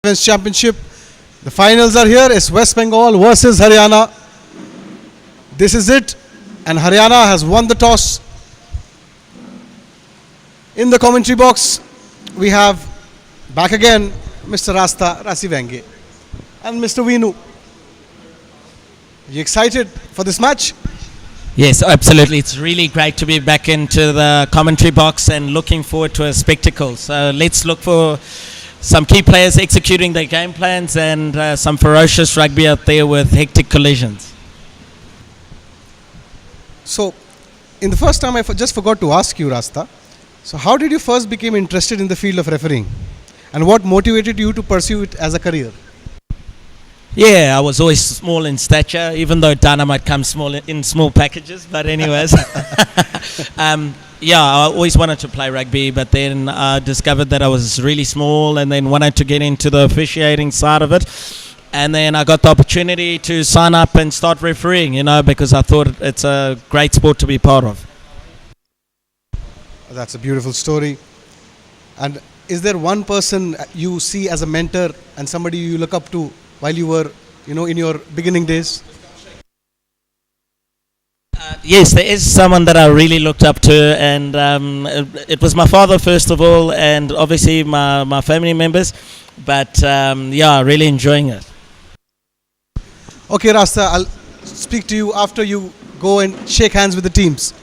Defence Championship. The finals are here. It's West Bengal versus Haryana. This is it. And Haryana has won the toss. In the commentary box, we have back again Mr. Rasta Rasivenge and Mr. Veenu. Are you excited for this match? Yes, absolutely. It's really great to be back into the commentary box and looking forward to a spectacle. So let's look for some key players executing their game plans and some ferocious rugby out there with hectic collisions. So, in the first time, I just forgot to ask you, Rasta. So, how did you first become interested in the field of refereeing? And what motivated you to pursue it as a career? Yeah, I was always small in stature, even though dynamite comes small in small packages. But anyways, yeah, I always wanted to play rugby, but then I discovered that I was really small and then wanted to get into the officiating side of it. And then I got the opportunity to sign up and start refereeing, because I thought it's a great sport to be part of. That's a beautiful story. And is there one person you see as a mentor and somebody you look up to while you were, in your beginning days? Yes, there is someone that I really looked up to, and it was my father first of all, and obviously my family members. But yeah, really enjoying it. Okay, Rasta, I'll speak to you after you go and shake hands with the teams.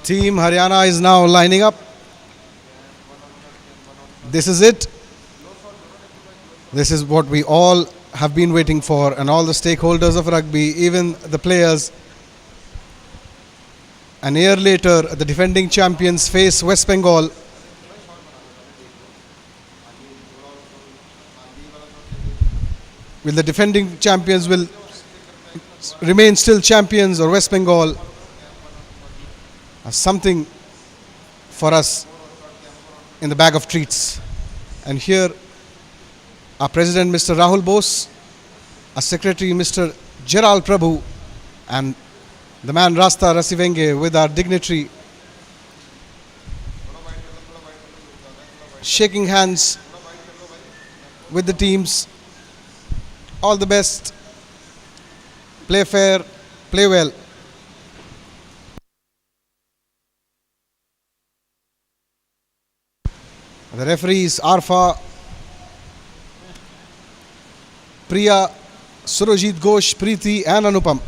Team Haryana is now lining up. This is it. This is what we all have been waiting for, and all the stakeholders of rugby, even the players. An year later, the defending champions face West Bengal. Will the defending champions will remain still champions, or West Bengal has something for us in the bag of treats? And here our President Mr. Rahul Bose, our Secretary Mr. Gerald Prabhu, and the man Rasta Rasivenge with our dignitary shaking hands with the teams. All the best. Play fair, play well. The referees Arfa, Priya, Surojit Ghosh, Preeti and Anupam.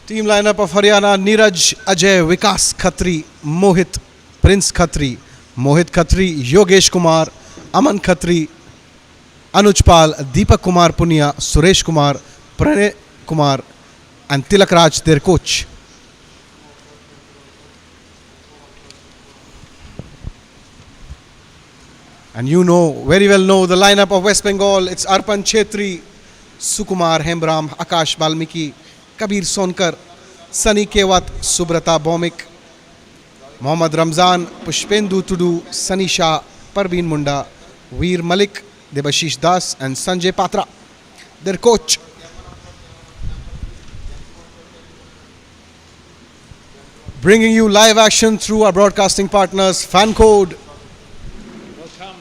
Team lineup of Haryana: Neeraj, Ajay, Vikas Khatri, Mohit, Prince Khatri, Mohit Khatri, Yogesh Kumar, Aman Khatri, Anuj Pal, Deepak Kumar Punia, Suresh Kumar, Pranay Kumar and Tilak Raj, their coach. And very well know the lineup of West Bengal. It's Arpan Chetri, Sukumar Hembram, Akash Balmiki, Kabir Sonkar, Sunny Kewat, Subrata Bomik, Mohammad Ramzan, Pushpendu Tudu, Sunny Shah, Parveen Munda, Veer Malik, Debashish Das and Sanjay Patra, their coach. Bringing you live action through our broadcasting partners, Fan Code. Welcome.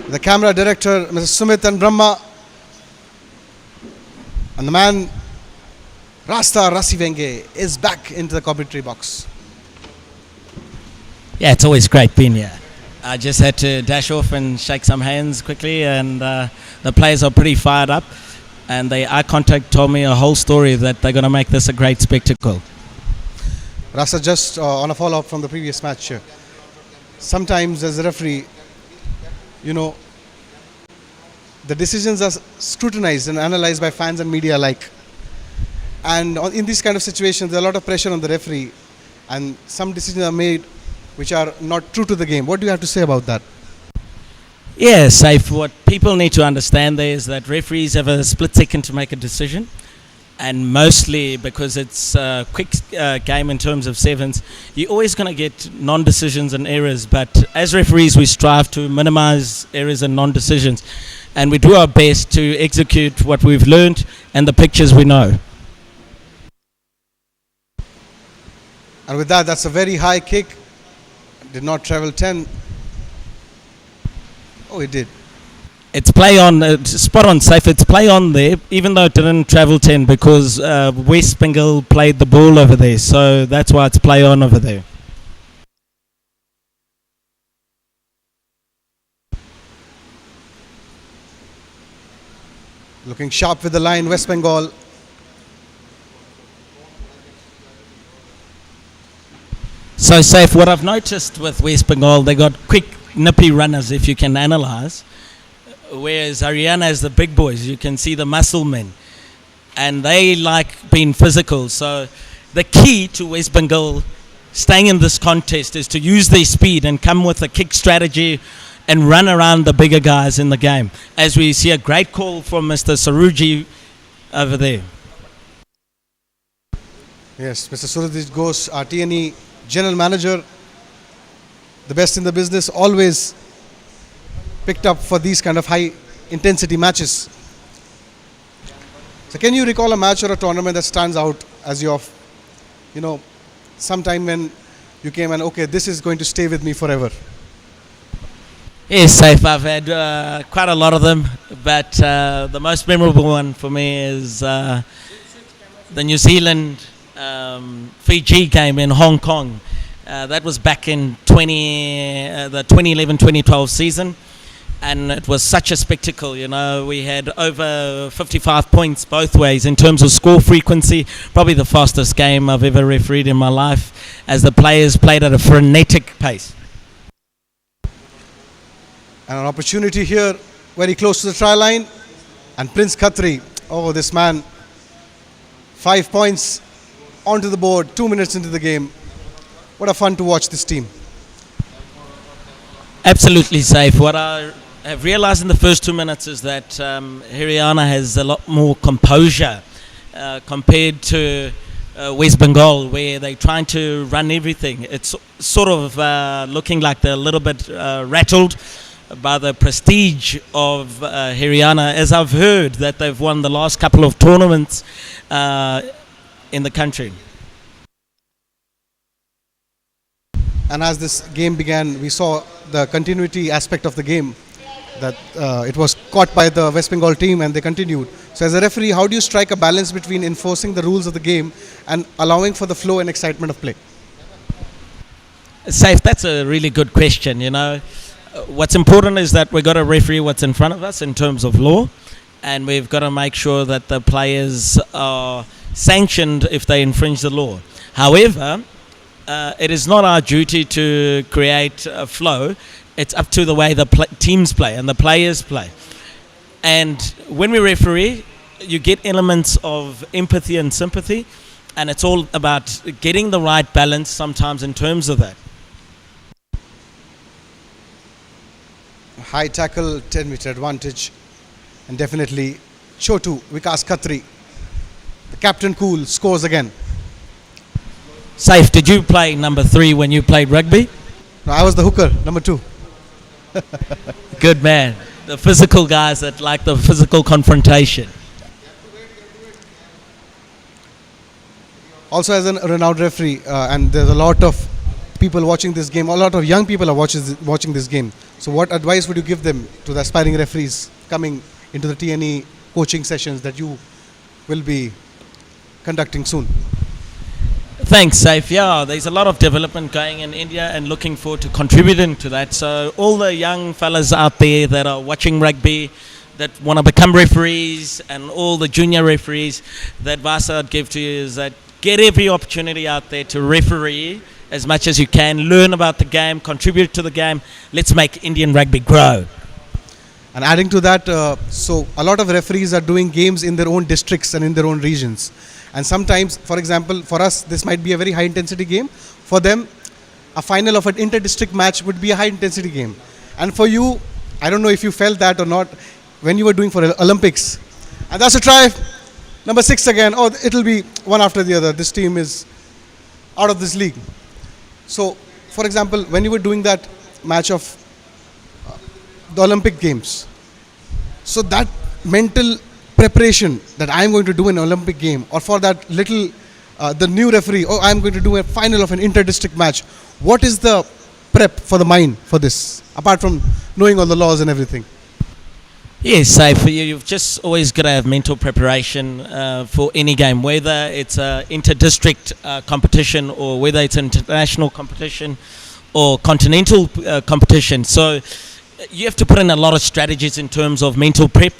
The camera director, Mr. Sumit and Brahma, and the man Rasta Rasivenge is back into the commentary box. Yeah, it's always great being here. I just had to dash off and shake some hands quickly, and the players are pretty fired up. and they eye contact told me a whole story that they're going to make this a great spectacle. Rasa, just on a follow-up from the previous match, sometimes as a referee, you know, the decisions are scrutinized and analyzed by fans and media alike. And in these kind of situations, there's a lot of pressure on the referee, and some decisions are made which are not true to the game. What do you have to say about that? Yeah, Safe. What people need to understand there is that referees have a split second to make a decision, and mostly because it's a quick game in terms of sevens, you're always going to get non-decisions and errors. But as referees, we strive to minimize errors and non-decisions, and we do our best to execute what we've learned and the pictures we know. And with that, that's a very high kick. Did not travel 10. Oh, it did. It's play on, spot on, Safe. It's play on there, even though it didn't travel 10, because West Bengal played the ball over there. So that's why it's play on over there. Looking sharp with the line, West Bengal. So Safe, what I've noticed with West Bengal, they got quick, nippy runners if you can analyse. Whereas Haryana is the big boys, you can see the muscle men. And they like being physical. So the key to West Bengal staying in this contest is to use their speed and come with a kick strategy and run around the bigger guys in the game. As we see a great call from Mr. Saruji over there. Yes, Mr. Surajit Ghosh, our TNE General Manager, the best in the business, always picked up for these kind of high intensity matches. So can you recall a match or a tournament that stands out as your, sometime when you came and, okay, this is going to stay with me forever? Yes, Safe. I've had quite a lot of them, but the most memorable one for me is the New Zealand Fiji game in Hong Kong. That was back in the 2011-2012 season, and it was such a spectacle. We had over 55 points both ways in terms of score frequency. Probably the fastest game I've ever refereed in my life, as the players played at a frenetic pace. And an opportunity here, very close to the try line. And Prince Khatri, oh, this man, 5 points onto the board, 2 minutes into the game. What a fun to watch this team. Absolutely Safe. What I have realized in the first 2 minutes is that Haryana has a lot more composure compared to West Bengal, where they're trying to run everything. It's sort of looking like they're a little bit rattled by the prestige of Haryana, as I've heard that they've won the last couple of tournaments in the country. And as this game began, we saw the continuity aspect of the game, that it was caught by the West Bengal team and they continued. So as a referee, how do you strike a balance between enforcing the rules of the game and allowing for the flow and excitement of play? Safe, that's a really good question. What's important is that we've got to referee what's in front of us in terms of law, and we've got to make sure that the players are sanctioned if they infringe the law. However, it is not our duty to create a flow. It's up to the way the teams play and the players play. And when we referee, you get elements of empathy and sympathy, and it's all about getting the right balance sometimes in terms of that. High tackle, 10-meter advantage, and definitely Chotu, Vikas Khatri, the captain cool, scores again. Safe, did you play number 3 when you played rugby? No, I was the hooker, number 2. Good man. The physical guys that like the physical confrontation. Also, as a renowned referee, and there's a lot of people watching this game, a lot of young people are watching this game. So what advice would you give them to the aspiring referees coming into the TNE coaching sessions that you will be conducting soon? Thanks, Saif. Yeah, there's a lot of development going in India and looking forward to contributing to that. So all the young fellas out there that are watching rugby, that want to become referees and all the junior referees, the advice I'd give to you is that get every opportunity out there to referee as much as you can, learn about the game, contribute to the game. Let's make Indian rugby grow. And adding to that, so a lot of referees are doing games in their own districts and in their own regions. And sometimes, for example, for us, this might be a very high intensity game. For them, a final of an inter-district match would be a high intensity game. And for you, I don't know if you felt that or not, when you were doing for Olympics. And that's a try. Number 6 again. Oh, it'll be one after the other. This team is out of this league. So, for example, when you were doing that match of the Olympic Games, so that mental preparation that I'm going to do an Olympic game, or for that little, the new referee, oh, I'm going to do a final of an inter-district match. What is the prep for the mind for this, apart from knowing all the laws and everything? Yes, so for you, you've just always got to have mental preparation for any game, whether it's an inter-district competition or whether it's an international competition or continental competition. So you have to put in a lot of strategies in terms of mental prep.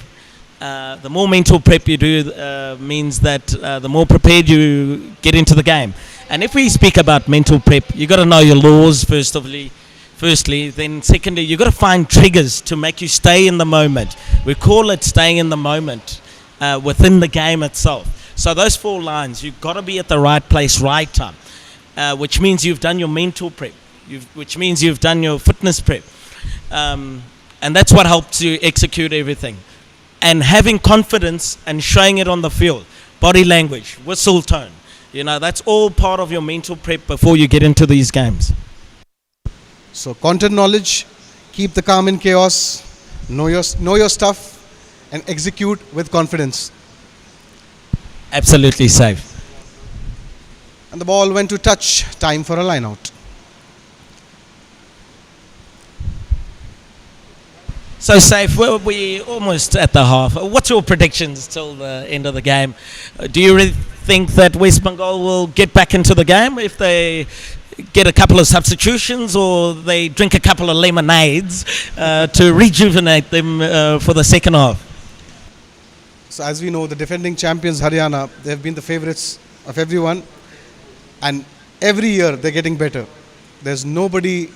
The more mental prep you do means that the more prepared you get into the game. And if we speak about mental prep, you've got to know your laws firstly, then secondly, you've got to find triggers to make you stay in the moment. We call it staying in the moment within the game itself. So those 4 lines, you've got to be at the right place, right time, which means you've done your mental prep, which means you've done your fitness prep. And that's what helps you execute everything. And having confidence and showing it on the field, body language, whistle tone, that's all part of your mental prep before you get into these games. So content knowledge, keep the calm in chaos, know your stuff, and execute with confidence. Absolutely safe. And the ball went to touch, time for a line out. So safe, we're almost at the half. What's your predictions till the end of the game? Do you really think that West Bengal will get back into the game if they get a couple of substitutions or they drink a couple of lemonades to rejuvenate them for the second half? So as we know, the defending champions Haryana, they have been the favourites of everyone, and every year they're getting better. There's nobody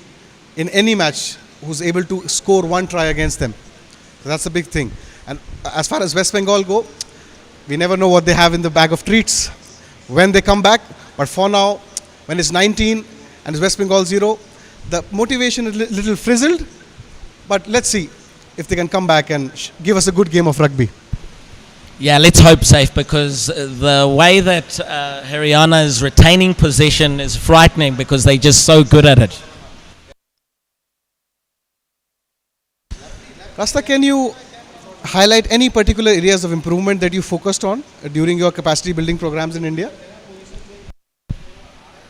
in any match who's able to score 1 try against them. So that's a big thing. And as far as West Bengal go, we never know what they have in the bag of treats when they come back. But for now, when it's 19 and it's West Bengal 0, the motivation is a little frizzled. But let's see if they can come back and give us a good game of rugby. Yeah, let's hope safe, because the way that Haryana is retaining possession is frightening because they're just so good at it. Rasta, can you highlight any particular areas of improvement that you focused on during your capacity building programs in India?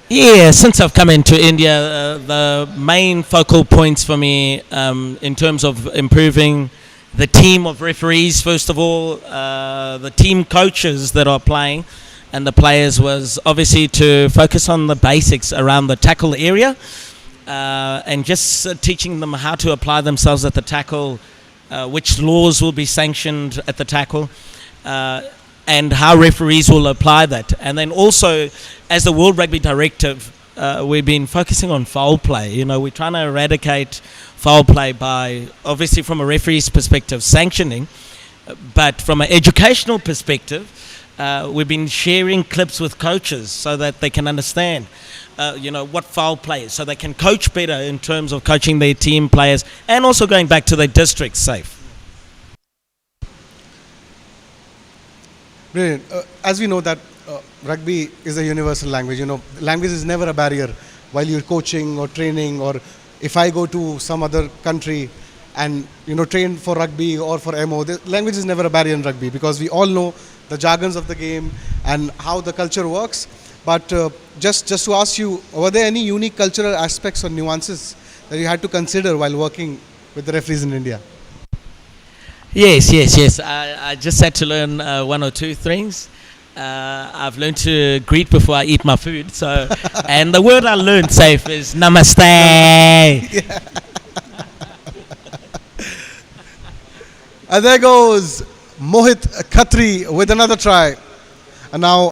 Yeah, since I've come into India, the main focal points for me in terms of improving the team of referees, first of all, the team coaches that are playing and the players, was obviously to focus on the basics around the tackle area and just teaching them how to apply themselves at the tackle, which laws will be sanctioned at the tackle, and how referees will apply that. And then also, as the World Rugby Directive, we've been focusing on foul play. We're trying to eradicate foul play by, obviously from a referee's perspective, sanctioning, but from an educational perspective, we've been sharing clips with coaches so that they can understand what foul play is, so they can coach better in terms of coaching their team players, and also going back to their district safe. Brilliant. As we know that rugby is a universal language. Language is never a barrier while you're coaching or training, or if I go to some other country and train for rugby or for MO, the language is never a barrier in rugby, because we all know the jargons of the game and how the culture works. But just to ask you, were there any unique cultural aspects or nuances that you had to consider while working with the referees in India? Yes. I just had to learn 1 or 2 things. I've learned to greet before I eat my food. So, and the word I learned safe is namaste. And there goes Mohit Khatri with another try. And now